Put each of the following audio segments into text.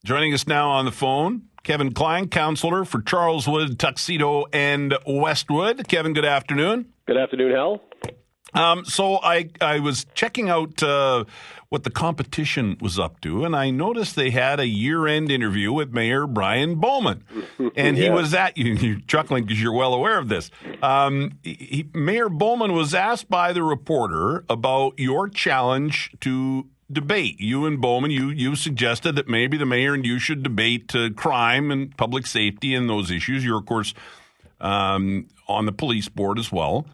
Joining us now on the phone, Kevin Klein, councillor for Charleswood, Tuxedo, and Westwood. Kevin, good afternoon. Good afternoon, Hal. So I was checking out what the competition was up to, and I noticed they had a year-end interview with Mayor Brian Bowman. And he was at, you're chuckling because you're well aware of this. Mayor Bowman was asked by the reporter about your challenge to debate. You and Bowman, you suggested that maybe the mayor and you should debate crime and public safety and those issues. You're, of course, on the police board as well.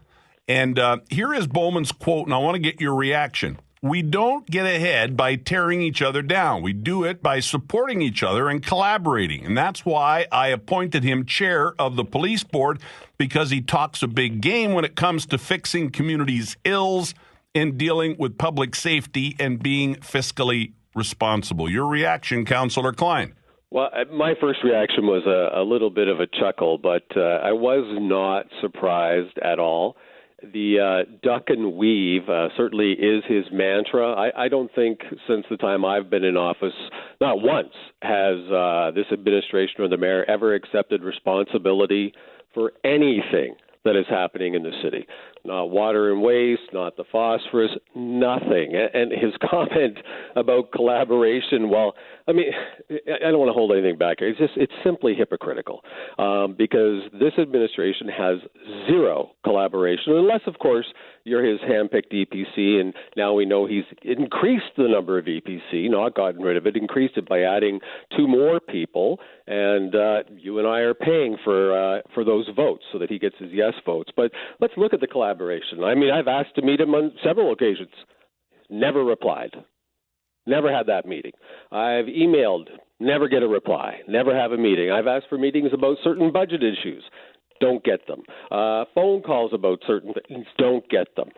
And here is Bowman's quote, and I want to get your reaction. "We don't get ahead by tearing each other down. We do it by supporting each other and collaborating. And that's why I appointed him chair of the police board, because he talks a big game when it comes to fixing communities' ills and dealing with public safety and being fiscally responsible." Your reaction, Councillor Klein? Well, my first reaction was a little bit of a chuckle, but I was not surprised at all. The duck and weave certainly is his mantra. I don't think since the time I've been in office, not once has this administration or the mayor ever accepted responsibility for anything that is happening in the city. Not water and waste, not the phosphorus, nothing. And his comment about collaboration, well, I mean, I don't want to hold anything back here. It's simply hypocritical because this administration has zero collaboration, unless, of course, you're his hand-picked EPC, and now we know he's increased the number of EPC, not gotten rid of it, increased it by adding 2 more people, and you and I are paying for those votes so that he gets his yes votes. But let's look at the collaboration. I mean, I've asked to meet him on several occasions. Never replied. Never had that meeting. I've emailed. Never get a reply. Never have a meeting. I've asked for meetings about certain budget issues. Don't get them. Phone calls about certain things. Don't get them.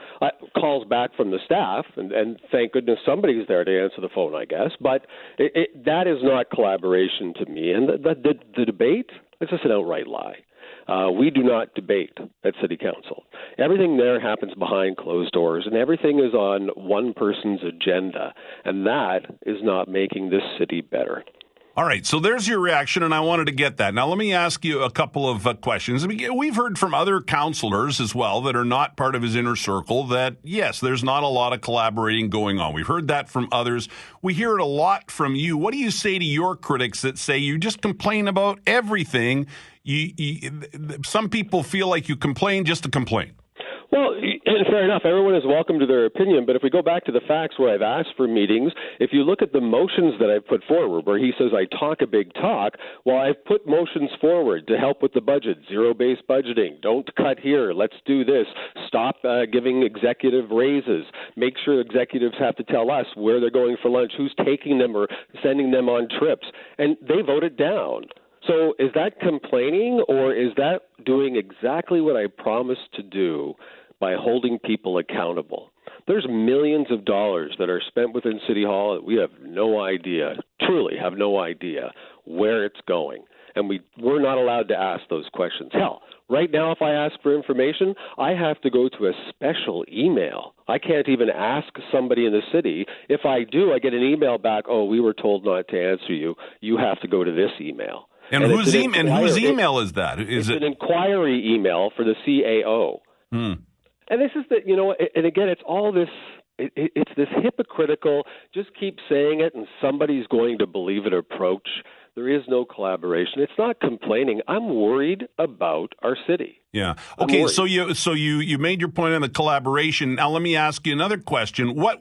Calls back from the staff, and thank goodness somebody's there to answer the phone, I guess. But that is not collaboration to me. And the debate, it's just an outright lie. We do not debate at City Council. Everything there happens behind closed doors, and everything is on one person's agenda, and that is not making this city better. All right, so there's your reaction, and I wanted to get that. Now, let me ask you a couple of questions. I mean, we've heard from other councillors as well that are not part of his inner circle that, yes, there's not a lot of collaborating going on. We've heard that from others. We hear it a lot from you. What do you say to your critics that say you just complain about everything? Some people feel like you complain just to complain. Well, and fair enough. Everyone is welcome to their opinion. But if we go back to the facts where I've asked for meetings, if you look at the motions that I've put forward where he says I talk a big talk, well, I've put motions forward to help with the budget, zero-based budgeting, don't cut here, let's do this, stop giving executive raises, make sure executives have to tell us where they're going for lunch, who's taking them or sending them on trips. And they voted down. So is that complaining, or is that doing exactly what I promised to do by holding people accountable? There's millions of dollars that are spent within City Hall that we have no idea, truly have no idea where it's going. And we're not allowed to ask those questions. Hell, right now if I ask for information, I have to go to a special email. I can't even ask somebody in the city. If I do, I get an email back, oh, we were told not to answer you. You have to go to this email. And whose email is that? It's an inquiry email for the CAO. And this is and again, it's all this, it's this hypocritical, just keep saying it and somebody's going to believe it approach. There is no collaboration. It's not complaining. I'm worried about our city. Yeah. Okay. So you made your point on the collaboration. Now let me ask you another question. What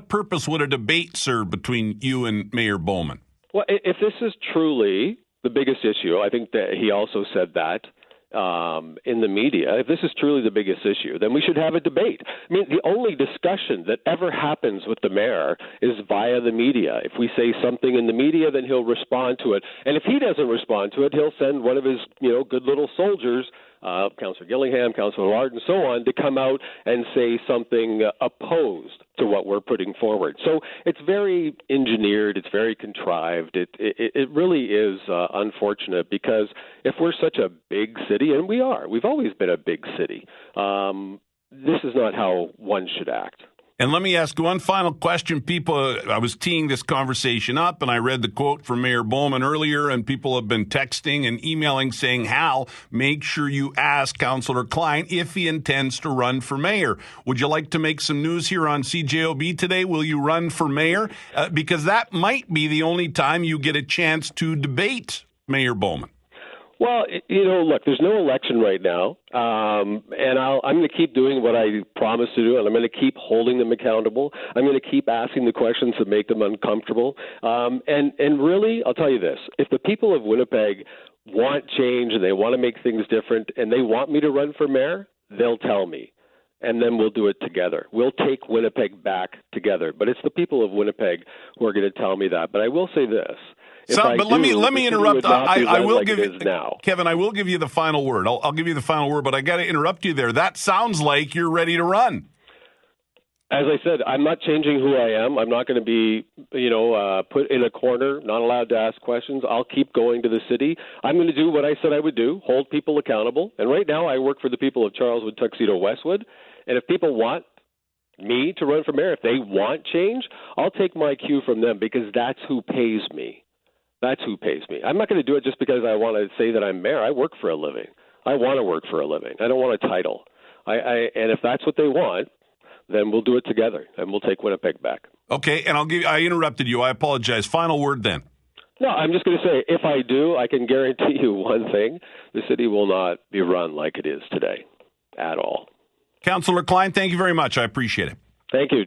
purpose would a debate serve between you and Mayor Bowman? Well, if this is truly the biggest issue, I think that he also said that in the media, if this is truly the biggest issue, then we should have a debate. I mean, the only discussion that ever happens with the mayor is via the media. If we say something in the media, then he'll respond to it. And if he doesn't respond to it, he'll send one of his, good little soldiers, Councillor Gillingham, Councillor Lard, and so on, to come out and say something opposed to what we're putting forward. So it's very engineered, it's very contrived. It really is unfortunate, because if we're such a big city, and we've always been a big city, this is not how one should act. And let me ask one final question. People, I was teeing this conversation up, and I read the quote from Mayor Bowman earlier, and people have been texting and emailing saying, Hal, make sure you ask Councillor Klein if he intends to run for mayor. Would you like to make some news here on CJOB today? Will you run for mayor? Because that might be the only time you get a chance to debate Mayor Bowman. Well, look, there's no election right now, and I'm going to keep doing what I promised to do, and I'm going to keep holding them accountable. I'm going to keep asking the questions that make them uncomfortable. And really, I'll tell you this, if the people of Winnipeg want change and they want to make things different and they want me to run for mayor, they'll tell me. And then we'll do it together. We'll take Winnipeg back together. But it's the people of Winnipeg who are going to tell me that. But I will say this. Let me interrupt. I will give you, now. Kevin, I will give you the final word. I'll give you the final word, but I got to interrupt you there. That sounds like you're ready to run. As I said, I'm not changing who I am. I'm not going to be, put in a corner, not allowed to ask questions. I'll keep going to the city. I'm going to do what I said I would do, hold people accountable. And right now I work for the people of Charleswood, Tuxedo, Westwood. And if people want me to run for mayor, if they want change, I'll take my cue from them because that's who pays me. That's who pays me. I'm not going to do it just because I want to say that I'm mayor. I work for a living. I want to work for a living. I don't want a title. And if that's what they want, then we'll do it together, and we'll take Winnipeg back. Okay, and I interrupted you. I apologize. Final word then. No, I'm just going to say, if I do, I can guarantee you one thing. The city will not be run like it is today at all. Councillor Klein, thank you very much. I appreciate it. Thank you.